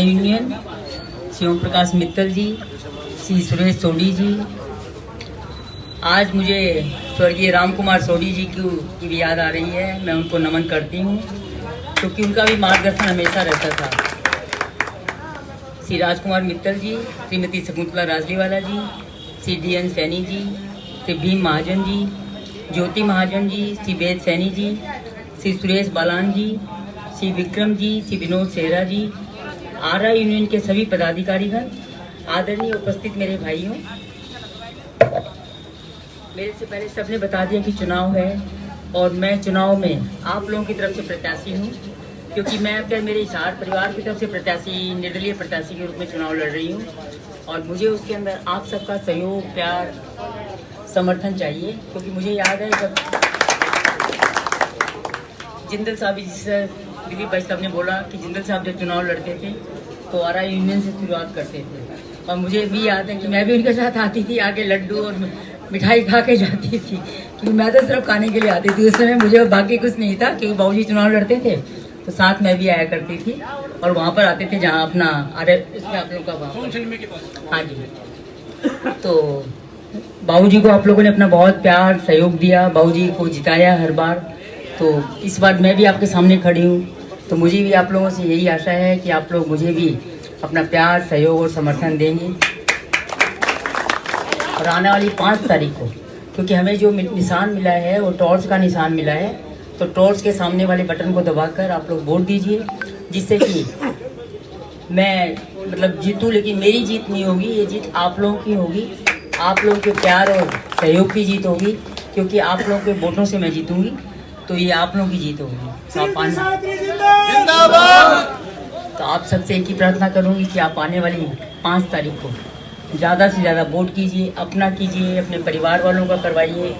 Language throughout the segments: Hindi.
यूनियन शिव प्रकाश मित्तल जी, श्री सुरेश सोडी जी। आज मुझे स्वर्गीय राम कुमार सोडी जी की भी याद आ रही है। मैं उनको नमन करती हूँ क्योंकि उनका भी मार्गदर्शन हमेशा रहता था। श्री राजकुमार मित्तल जी, श्रीमती शकुंतला राजलीवाला जी, श्री DN सैनी जी, श्री भीम महाजन जी, ज्योति महाजन जी, श्री वेद सैनी जी, श्री सुरेश बालान जी, श्री विक्रम जी, श्री विनोद सेहरा जी, RI यूनियन के सभी पदाधिकारीगण, आदरणीय उपस्थित मेरे भाइयों। मेरे से पहले सबने बता दिया कि चुनाव है और मैं चुनाव में आप लोगों की तरफ से प्रत्याशी हूँ, क्योंकि मैं अपने मेरे हिसार परिवार की तरफ से प्रत्याशी, निर्दलीय प्रत्याशी के रूप में चुनाव लड़ रही हूँ और मुझे उसके अंदर आप सबका सहयोग, प्यार, समर्थन चाहिए। क्योंकि मुझे याद है जब जिंदल साहब जिससे दिलीप भाई साहब ने बोला कि जिंदल साहब जब चुनाव लड़ते थे तो RI यूनियन से शुरुआत करते थे और मुझे भी याद है कि मैं भी उनके साथ आती थी, आगे लड्डू और मिठाई खा के जाती थी, क्योंकि मैं तो सिर्फ खाने के लिए आती थी। उस समय मुझे बाकी कुछ नहीं था, क्योंकि बाबूजी चुनाव लड़ते थे तो साथ में भी आया करती थी और वहाँ पर आते थे जहाँ अपना इसमें आप लोगों का हाँ जी। तो बाबूजी को आप लोगों ने अपना बहुत प्यार सहयोग दिया, बाबूजी को जिताया हर बार। तो इस बार मैं भी आपके सामने खड़ी हूँ, तो मुझे भी आप लोगों से यही आशा है कि आप लोग मुझे भी अपना प्यार, सहयोग और समर्थन देंगे। और आने वाली 5 तारीख को, क्योंकि हमें जो निशान मिला है वो टॉर्च का निशान मिला है, तो टॉर्च के सामने वाले बटन को दबाकर आप लोग वोट दीजिए, जिससे कि मैं मतलब जीतूँ। लेकिन मेरी जीत नहीं होगी, ये जीत आप लोगों की होगी, आप लोगों के प्यार और सहयोग की जीत होगी, क्योंकि आप लोगों के वोटों से मैं जीतूँगी, तो ये आप लोगों की जीत होगी। तो आप सबसे एक ही प्रार्थना करूंगी कि आप आने वाली 5 तारीख को ज़्यादा से ज़्यादा वोट कीजिए, अपना कीजिए, अपने परिवार वालों का करवाइए।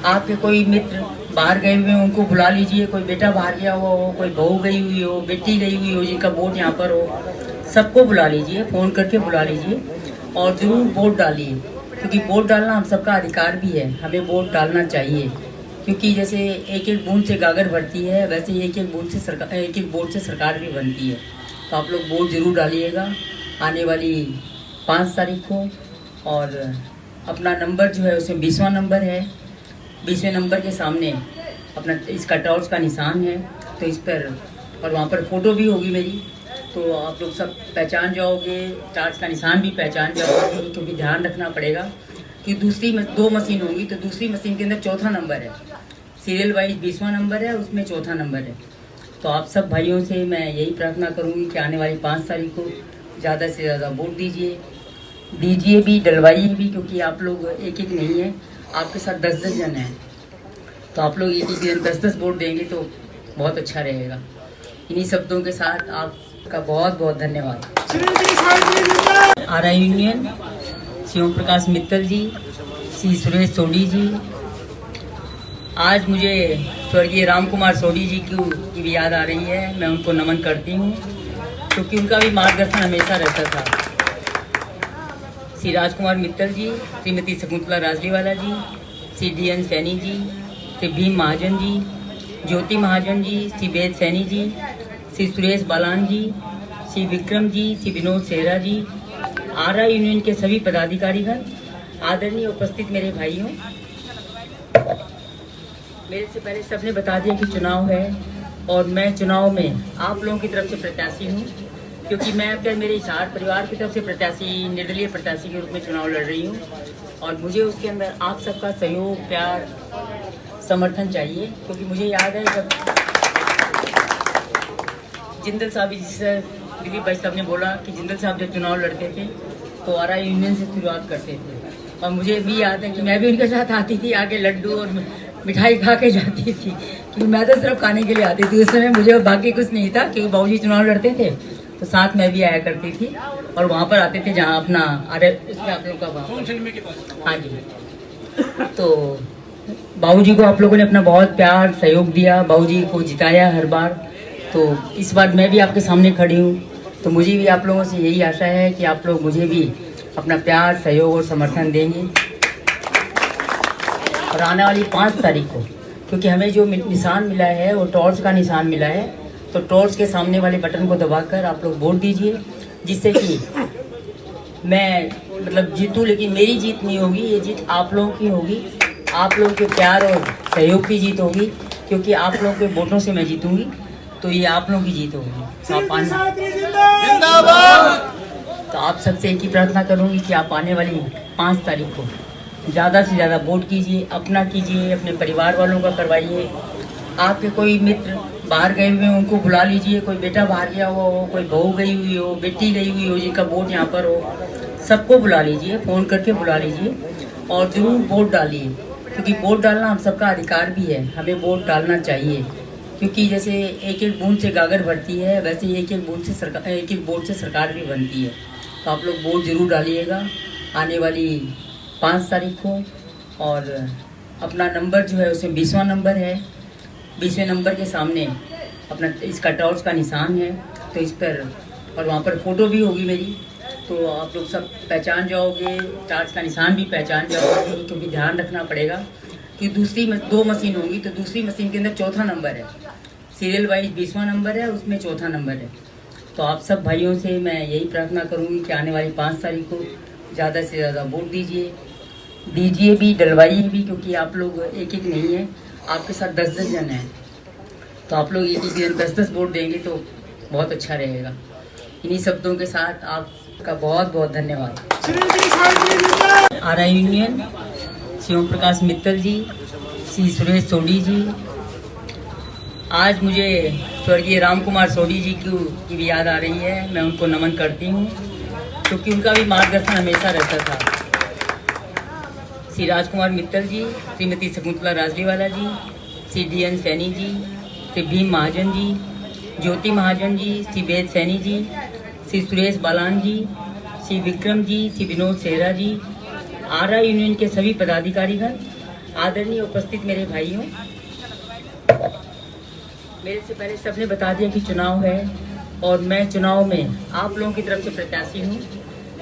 आपके कोई मित्र बाहर गए हुए हैं उनको बुला लीजिए, कोई बेटा बाहर गया हुआ हो, कोई बहू गई हुई हो, बेटी गई हुई हो जिनका वोट यहाँ पर हो, सबको बुला लीजिए, फ़ोन करके बुला लीजिए और ज़रूर वोट डालिए, क्योंकि वोट डालना हम सबका अधिकार भी है, हमें वोट डालना चाहिए। क्योंकि जैसे एक एक बूंद से गागर भरती है, वैसे एक एक वोट से सरकार भी बनती है। तो आप लोग वोट जरूर डालिएगा आने वाली 5 तारीख को। और अपना नंबर जो है उसमें 20वां नंबर है, 20वें नंबर के सामने अपना इसका टॉर्च का निशान है, तो इस पर और वहाँ पर फ़ोटो भी होगी मेरी, तो आप लोग सब पहचान जाओगे, टॉर्च का निशान भी पहचान जाओगे। क्योंकि ध्यान रखना पड़ेगा कि दूसरी 2 मशीन होंगी, तो दूसरी मशीन के अंदर 4था नंबर है, सीरियल वाइज 20वां नंबर है, उसमें 4था नंबर है। तो आप सब भाइयों से मैं यही प्रार्थना करूंगी कि आने वाली 5 तारीख को ज़्यादा से ज़्यादा वोट दीजिए भी, डलवाइए भी, क्योंकि आप लोग एक एक नहीं है, आपके साथ 10-10 जन हैं, तो आप लोग एक एक जन 10-10 वोट देंगे तो बहुत अच्छा रहेगा। इन्हीं शब्दों के साथ आपका बहुत बहुत धन्यवाद। RI यूनियन शिव प्रकाश मित्तल जी, श्री सुरेश सोडी जी। आज मुझे स्वर्गीय राम कुमार सोडी जी की भी याद आ रही है। मैं उनको नमन करती हूँ क्योंकि उनका भी मार्गदर्शन हमेशा रहता था। श्री राजकुमार मित्तल जी, श्रीमती शकुंतला राजलीवाला जी, श्री DN सैनी जी, श्री भीम महाजन जी, ज्योति महाजन जी, श्री वेद सैनी जी, श्री सुरेश बालान जी, श्री विक्रम जी, श्री विनोद सेहरा जी, RI यूनियन के सभी पदाधिकारीगण, आदरणीय उपस्थित मेरे भाइयों। मेरे से पहले सबने बता दिया कि चुनाव है और मैं चुनाव में आप लोगों की तरफ से प्रत्याशी हूँ, क्योंकि मैं अपने मेरे हिसार परिवार की तरफ से प्रत्याशी, निर्दलीय प्रत्याशी के रूप में चुनाव लड़ रही हूँ और मुझे उसके अंदर आप सबका सहयोग, प्यार, समर्थन चाहिए। क्योंकि मुझे याद है जब जिंदल साहब जिससे दिलीप भाई साहब ने बोला कि जिंदल साहब जब चुनाव लड़ते थे तो RI यूनियन से शुरुआत करते थे और मुझे भी याद है कि मैं भी उनके साथ आती थी, आगे लड्डू और मिठाई खा के जाती थी, क्योंकि मैं तो सिर्फ खाने के लिए आती थी। उस समय मुझे बाकी कुछ नहीं था, क्योंकि बाबूजी चुनाव लड़ते थे तो साथ में भी आया करती थी और वहाँ पर आते थे जहाँ अपना इसमें आप लोगों का हाँ जी। तो बाबूजी को आप लोगों ने अपना बहुत प्यार सहयोग दिया, बाबूजी को जिताया हर बार। तो इस बार मैं भी आपके सामने खड़ी हूँ, तो मुझे भी आप लोगों से यही आशा है कि आप लोग मुझे भी अपना प्यार, सहयोग और समर्थन देंगे। और आने वाली 5 तारीख को, क्योंकि हमें जो निशान मिला है वो टॉर्च का निशान मिला है, तो टॉर्च के सामने वाले बटन को दबाकर आप लोग वोट दीजिए, जिससे कि मैं जीतूं, लेकिन मेरी जीत नहीं होगी, ये जीत आप लोगों की होगी। आप लोगों के प्यार और सहयोग की जीत होगी, क्योंकि आप लोगों के वोटों से मैं जीतूंगी, तो ये आप लोगों की जीत होगी। तो आप सबसे एक ही प्रार्थना करूंगी कि आप आने वाली 5 तारीख को ज़्यादा से ज़्यादा वोट कीजिए, अपना कीजिए, अपने परिवार वालों का करवाइए। आपके कोई मित्र बाहर गए हुए हैं उनको बुला लीजिए, कोई बेटा बाहर गया हुआ हो, कोई बहू गई हुई हो, बेटी गई हुई हो जिनका वोट यहाँ पर हो, सबको बुला लीजिए, फ़ोन करके बुला लीजिए और ज़रूर वोट डालिए, क्योंकि वोट डालना हम सबका अधिकार भी है, हमें वोट डालना चाहिए। क्योंकि जैसे एक एक बूंद से गागर भरती है, वैसे ही एक एक वोट से सरकार भी बनती है। तो आप लोग वोट ज़रूर डालिएगा आने वाली 5 तारीख को। और अपना नंबर जो है उसमें 20वां नंबर है, 20वें नंबर के सामने अपना इसका टॉर्च का निशान है, तो इस पर और वहाँ पर फ़ोटो भी होगी मेरी, तो आप लोग सब पहचान जाओगे, टॉर्च का निशान भी पहचान जाओगे। क्योंकि ध्यान रखना पड़ेगा कि दूसरी 2 मशीन होगी, तो दूसरी मशीन के अंदर चौथा नंबर है, सीरियल वाइज 20वां नंबर है, उसमें चौथा नंबर है। तो आप सब भाइयों से मैं यही प्रार्थना करूँगी कि आने वाली 5 तारीख को ज़्यादा से ज़्यादा वोट दीजिए भी, डलवाइए भी, क्योंकि आप लोग एक एक नहीं है, आपके साथ 10-10 जन हैं, तो आप लोग एक दिन 10-10 वोट देंगे तो बहुत अच्छा रहेगा। इन्हीं शब्दों के साथ आपका बहुत बहुत धन्यवाद। आरआई यूनियन शिव प्रकाश मित्तल जी, श्री सुरेश सोडी जी, आज मुझे स्वर्गीय राम कुमार सोडी जी की भी याद आ रही है, मैं उनको नमन करती हूँ, क्योंकि उनका भी मार्गदर्शन हमेशा रहता था। श्री राजकुमार मित्तल जी, श्रीमती शकुंतला राजलीवाला जी, श्री DN सैनी जी, श्री भीम महाजन जी, ज्योति महाजन जी, श्री वेद सैनी जी, श्री सुरेश बालान जी, श्री विक्रम जी, श्री विनोद सेहरा जी, आरआई यूनियन के सभी पदाधिकारीगण, आदरणीय उपस्थित मेरे भाइयों। मेरे से पहले सबने बता दिया कि चुनाव है और मैं चुनाव में आप लोगों की तरफ से प्रत्याशी हूँ,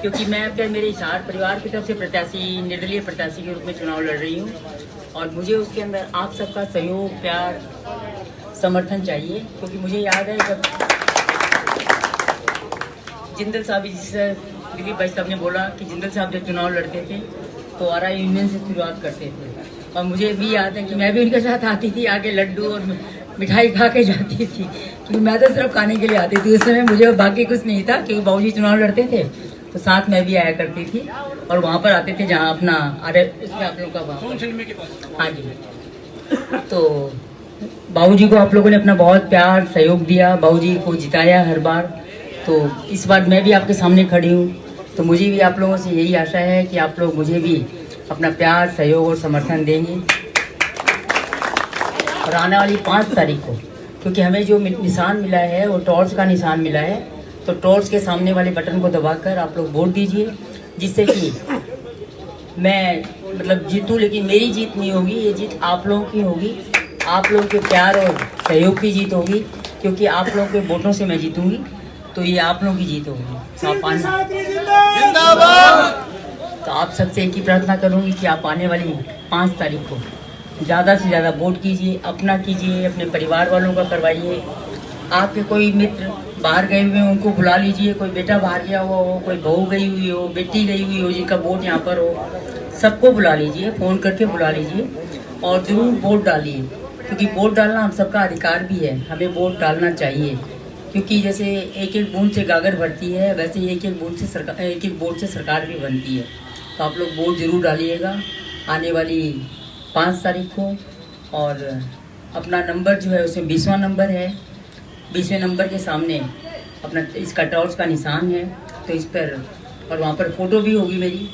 क्योंकि मैं अपने मेरे हिसार परिवार की तरफ से प्रत्याशी, निर्दलीय प्रत्याशी के रूप में चुनाव लड़ रही हूँ, और मुझे उसके अंदर आप सबका सहयोग, प्यार, समर्थन चाहिए। क्योंकि मुझे याद है जब जिंदल साहब, जिससे दिलीप भाई साहब ने बोला कि जिंदल साहब जब चुनाव लड़ते थे तो आरआई यूनियन से शुरुआत करते थे, और मुझे भी याद है कि मैं भी उनके साथ आती थी, आके लड्डू और मिठाई खा के जाती थी, क्योंकि मैं तो सिर्फ खाने के लिए आती थी। उस समय मुझे बाकी कुछ नहीं था, क्योंकि बाबूजी चुनाव लड़ते थे तो साथ में भी आया करती थी, और वहाँ पर आते थे जहाँ अपना इसमें आप लोगों का हाँ जी। तो बाबूजी को आप लोगों ने अपना बहुत प्यार सहयोग दिया, बाबूजी को जिताया हर बार, तो इस बार मैं भी आपके सामने खड़ी हूँ, तो मुझे भी आप लोगों से यही आशा है कि आप लोग मुझे भी अपना प्यार, सहयोग और समर्थन देंगे। और आने वाली 5 तारीख को, क्योंकि हमें जो निशान मिला है वो टॉर्च का निशान मिला है, तो टॉर्च के सामने वाले बटन को दबाकर आप लोग वोट दीजिए, जिससे कि मैं जीतूं, लेकिन मेरी जीत नहीं होगी, ये जीत आप लोगों की होगी। आप लोगों के प्यार और सहयोग की जीत होगी, क्योंकि आप लोगों के वोटों से मैं जीतूंगी, तो ये आप लोगों की जीत होगी। तो आप सबसे एक ही प्रार्थना करूंगी कि आप आने वाली 5 तारीख को ज़्यादा से ज़्यादा वोट कीजिए, अपना कीजिए, अपने परिवार वालों का करवाइए। आपके कोई मित्र बाहर गए हुए हैं उनको बुला लीजिए, कोई बेटा बाहर गया हुआ हो, कोई बहू गई हुई हो, बेटी गई हुई हो जिनका वोट यहाँ पर हो, सबको बुला लीजिए, फ़ोन करके बुला लीजिए और ज़रूर वोट डालिए, क्योंकि वोट डालना हम सबका अधिकार भी है, हमें वोट डालना चाहिए। क्योंकि जैसे एक एक बूंद से गागर भरती है, वैसे ही एक एक वोट से सरकार भी बनती है। तो आप लोग वोट ज़रूर डालिएगा आने वाली 5 तारीख को। और अपना नंबर जो है उसमें 20वां नंबर है, 20वें नंबर के सामने अपना इसका टॉर्च का निशान है, तो इस पर और वहाँ पर फ़ोटो भी होगी मेरी,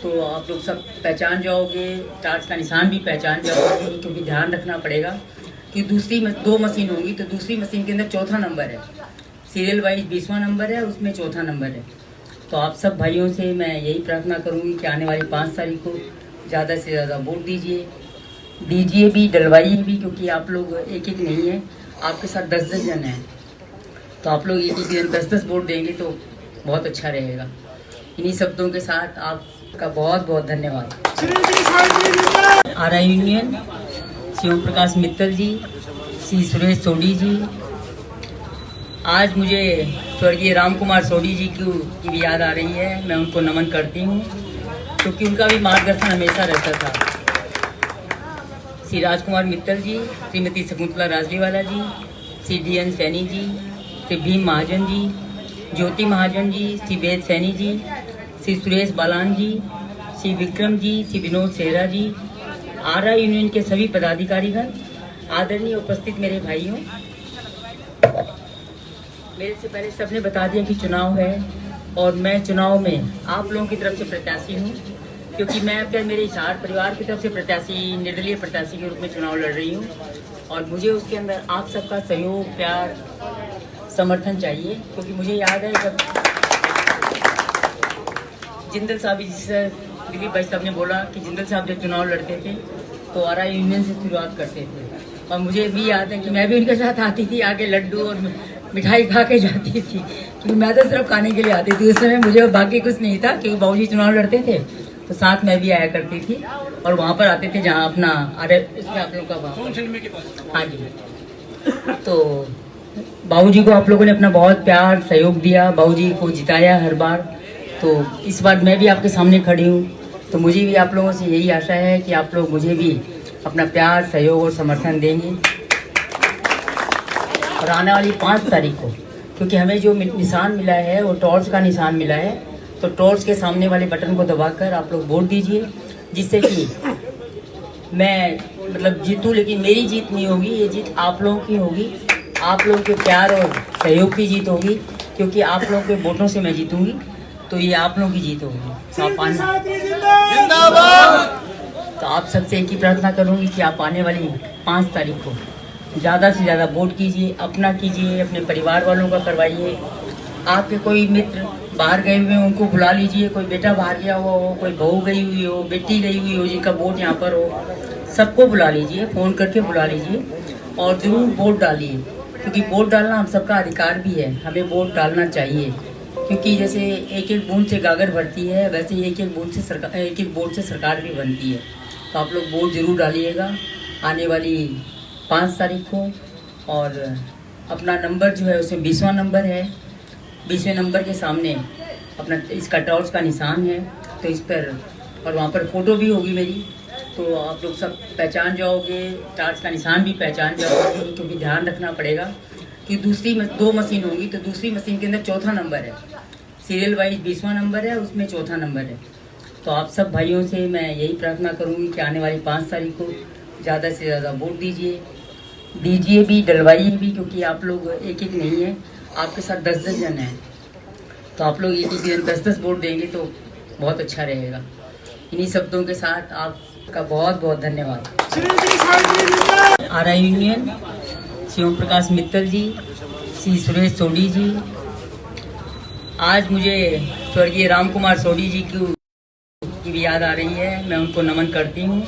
तो आप लोग सब पहचान जाओगे, टॉर्च का निशान भी पहचान जाओगे। क्योंकि ध्यान रखना पड़ेगा कि दूसरी 2 मशीन होगी, तो दूसरी मशीन के अंदर चौथा नंबर है, सीरियल वाइज 20वां नंबर है, उसमें चौथा नंबर है। तो आप सब भाइयों से मैं यही प्रार्थना करूँगी कि आने वाली 5 तारीख को ज़्यादा से ज़्यादा वोट दीजिए भी, डलवाइए भी, क्योंकि आप लोग एक एक नहीं है, आपके साथ 10-10 जन हैं, तो आप लोग एक दिन 10-10 वोट देंगे तो बहुत अच्छा रहेगा। इन्हीं शब्दों के साथ आपका बहुत बहुत धन्यवाद। आरआई यूनियन शिव प्रकाश मित्तल जी, श्री सुरेश सोडी जी, आज मुझे स्वर्गीय राम कुमार सोडी जी की भी याद आ रही है। मैं उनको नमन करती हूँ क्योंकि उनका भी मार्गदर्शन हमेशा रहता था। श्री राजकुमार मित्तल जी, श्रीमती शकुंतला राजलीवाला जी, श्री DN सैनी जी, श्री भीम महाजन जी, ज्योति महाजन जी, श्री वेद सैनी जी, श्री सुरेश बालान जी, श्री विक्रम जी, श्री विनोद सेहरा जी, आरा यूनियन के सभी पदाधिकारीगण, आदरणीय उपस्थित मेरे भाइयों। मेरे से पहले सबने बता दिया कि चुनाव है और मैं चुनाव में आप लोगों की तरफ से प्रत्याशी हूँ, क्योंकि मैं अपने मेरे हिसार परिवार की तरफ से प्रत्याशी, निर्दलीय प्रत्याशी के रूप में चुनाव लड़ रही हूँ और मुझे उसके अंदर आप सबका सहयोग, प्यार, समर्थन चाहिए। क्योंकि मुझे याद है जब जिंदल साहब जी से दिलीप भाई साहब ने बोला कि जिंदल साहब जब चुनाव लड़ते थे तो आरा यूनियन से शुरुआत करते थे और मुझे भी याद है कि मैं भी उनके साथ आती थी, आगे लड्डू और मिठाई खा के जाती थी, क्योंकि मैं तो सिर्फ खाने के लिए आती थी। उस समय मुझे बाकी कुछ नहीं था, क्योंकि बाबूजी चुनाव लड़ते थे तो साथ में भी आया करती थी और वहाँ पर आते थे जहाँ अपना इसमें आप लोग का हाँ जी। तो बाबूजी को आप लोगों ने अपना बहुत प्यार सहयोग दिया, बाबूजी को जिताया हर बार। तो इस बार मैं भी आपके सामने खड़ी हूँ, तो मुझे भी आप लोगों से यही आशा है कि आप लोग मुझे भी अपना प्यार, सहयोग और समर्थन देंगे। और आने वाली 5 तारीख को, क्योंकि हमें जो निशान मिला है वो टॉर्च का निशान मिला है, तो टॉर्च के सामने वाले बटन को दबाकर आप लोग वोट दीजिए, जिससे कि मैं मतलब जीतूँ। लेकिन मेरी जीत नहीं होगी, ये जीत आप लोगों की होगी, आप लोगों के प्यार और सहयोग की जीत होगी, क्योंकि आप लोगों के वोटों से मैं जीतूंगी, तो ये आप लोगों की जीत होगी। तो आप सबसे एक ही प्रार्थना करूंगी कि आप आने वाली 5 तारीख को ज़्यादा से ज़्यादा वोट कीजिए, अपना कीजिए, अपने परिवार वालों का करवाइए। आपके कोई मित्र बाहर गए हुए हैं उनको बुला लीजिए, कोई बेटा बाहर गया हुआ हो, कोई बहू गई हुई हो, बेटी गई हुई हो जिनका वोट यहाँ पर हो, सबको बुला लीजिए, फ़ोन करके बुला लीजिए और ज़रूर वोट डालिए, क्योंकि वोट डालना हम सबका अधिकार भी है, हमें वोट डालना चाहिए। क्योंकि जैसे एक एक बूंद से गागर भरती है, वैसे एक एक बूंद से सरकार, एक एक वोट से सरकार भी बनती है। तो आप लोग वोट ज़रूर डालिएगा आने वाली 5 तारीख को। और अपना नंबर जो है उसमें 20वां नंबर है, 20वें नंबर के सामने अपना इसका टॉर्च का निशान है, तो इस पर और वहाँ पर फ़ोटो भी होगी मेरी, तो आप लोग सब पहचान जाओगे, टॉर्च का निशान भी पहचान जाओगे। क्योंकि ध्यान रखना पड़ेगा कि दूसरी 2 मशीन होगी, तो दूसरी मशीन के अंदर 4था नंबर है, सीरियल वाइज 20वां नंबर है, उसमें 4था नंबर है। तो आप सब भाइयों से मैं यही प्रार्थना करूँगी कि आने वाली 5 तारीख को ज़्यादा से ज़्यादा वोट दीजिए भी, डलवाइए भी, क्योंकि आप लोग एक एक नहीं है, आपके साथ 10-10 जन हैं, तो आप लोग एक एक 10-10 वोट देंगे तो बहुत अच्छा रहेगा। इन्हीं शब्दों के साथ आपका बहुत बहुत धन्यवाद। आरा यूनियन, शिव प्रकाश मित्तल जी, श्री सुरेश सोडी जी। आज मुझे स्वर्गीय राम कुमार सोडी जी की भी याद आ रही है। मैं उनको नमन करती हूँ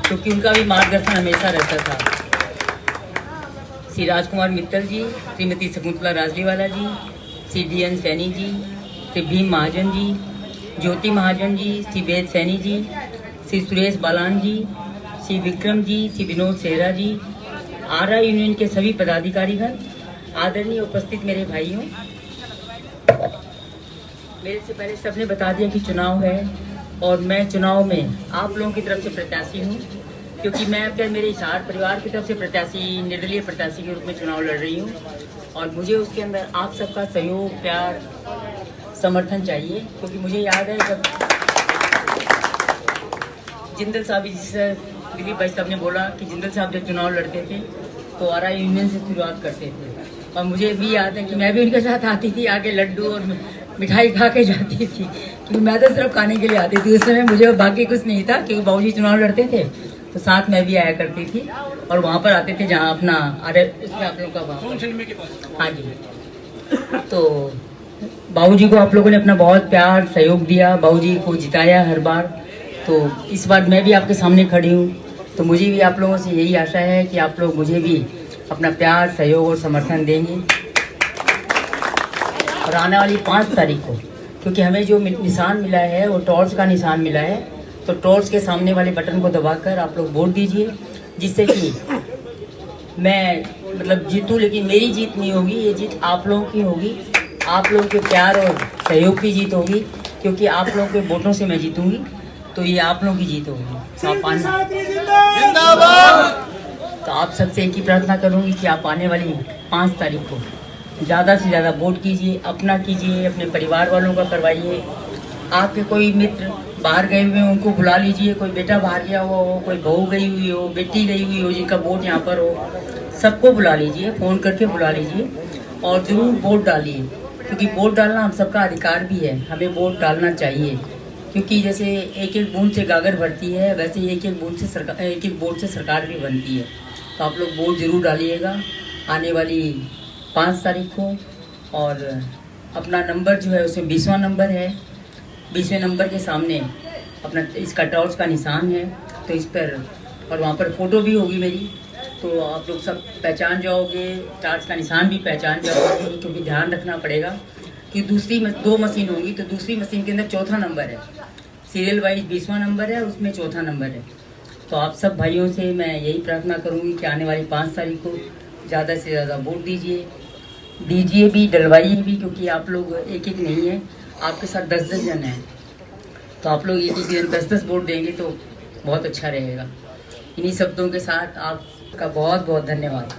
क्योंकि उनका भी मार्गदर्शन हमेशा रहता था। श्री राजकुमार मित्तल जी, श्रीमती शकुंतला राजलीवाला जी, श्री DN सैनी जी, श्री भीम महाजन जी, ज्योति महाजन जी, श्री वेद सैनी जी, श्री सुरेश बालान जी, श्री विक्रम जी, श्री विनोद सेहरा जी, आरा यूनियन के सभी पदाधिकारीगण, आदरणीय उपस्थित मेरे भाइयों। मेरे से पहले सबने बता दिया कि चुनाव है और मैं चुनाव में आप लोगों की तरफ से प्रत्याशी हूँ, क्योंकि मैं अपने मेरे हिसार परिवार की तरफ से प्रत्याशी, निर्दलीय प्रत्याशी के रूप में चुनाव लड़ रही हूँ और मुझे उसके अंदर आप सबका सहयोग, प्यार, समर्थन चाहिए। क्योंकि मुझे याद है जब जिंदल साहब जी से दिलीप भाई साहब ने बोला कि जिंदल साहब जब चुनाव लड़ते थे तो आरा यूनियन से शुरुआत करते थे और मुझे भी याद है कि मैं भी उनके साथ आती थी, आगे लड्डू और मिठाई खा के जाती थी, क्योंकि मैं तो सिर्फ खाने के लिए आती थी। उस समय मुझे बाकी कुछ नहीं था, क्योंकि बाबूजी चुनाव लड़ते थे तो साथ में भी आया करती थी और वहाँ पर आते थे जहाँ अपना इसमें आप लोग का हाँ जी। तो बाबूजी को आप लोगों ने अपना बहुत प्यार सहयोग दिया, बाबूजी को जिताया हर बार। तो इस बार मैं भी आपके सामने खड़ी हूँ, तो मुझे भी आप लोगों से यही आशा है कि आप लोग मुझे भी अपना प्यार, सहयोग और समर्थन देंगे। और आने वाली 5 तारीख को, क्योंकि हमें जो निशान मिला है वो टॉर्च का निशान मिला है, तो टॉर्च के सामने वाले बटन को दबाकर आप लोग वोट दीजिए, जिससे कि मैं मतलब जीतूं, लेकिन मेरी जीत नहीं होगी, ये जीत आप लोगों की होगी। आप लोगों के प्यार और सहयोग की जीत होगी, क्योंकि आप लोगों के वोटों से मैं जीतूंगी, तो ये आप लोगों की जीत होगी। तो आप सबसे एक ही प्रार्थना करूंगी कि आप आने वाली 5 तारीख को ज़्यादा से ज़्यादा वोट कीजिए, अपना कीजिए, अपने परिवार वालों का करवाइए। आपके कोई मित्र बाहर गए हुए हैं उनको बुला लीजिए, कोई बेटा बाहर गया हुआ हो, कोई बहू गई हुई हो, बेटी गई हुई हो जिनका वोट यहाँ पर हो, सबको बुला लीजिए, फ़ोन करके बुला लीजिए और ज़रूर वोट डालिए, क्योंकि वोट डालना हम सबका अधिकार भी है, हमें वोट डालना चाहिए। क्योंकि जैसे एक एक बूंद से गागर भरती है, वैसे ही एक एक वोट से सरकार भी बनती है। तो आप लोग वोट ज़रूर डालिएगा आने वाली 5 तारीख को। और अपना नंबर जो है उसमें 20वां नंबर है, 20वें नंबर के सामने अपना इसका टॉर्च का निशान है, तो इस पर और वहाँ पर फ़ोटो भी होगी मेरी, तो आप लोग सब पहचान जाओगे, टॉर्च का निशान भी पहचान जाओगे। क्योंकि ध्यान रखना पड़ेगा कि दूसरी 2 मशीन होंगी, तो दूसरी मशीन के अंदर चौथा नंबर है, सीरियल वाइज 20वां नंबर है, उसमें चौथा नंबर है। तो आप सब भाइयों से मैं यही प्रार्थना करूंगी कि आने वाली 5 तारीख को ज़्यादा से ज़्यादा वोट दीजिए भी, डलवाइए भी, क्योंकि आप लोग एक एक नहीं है, आपके साथ 10-10 जन हैं, तो आप लोग एक एक दिन 10-10 वोट देंगे तो बहुत अच्छा रहेगा। इन्हीं शब्दों के साथ आपका बहुत बहुत धन्यवाद।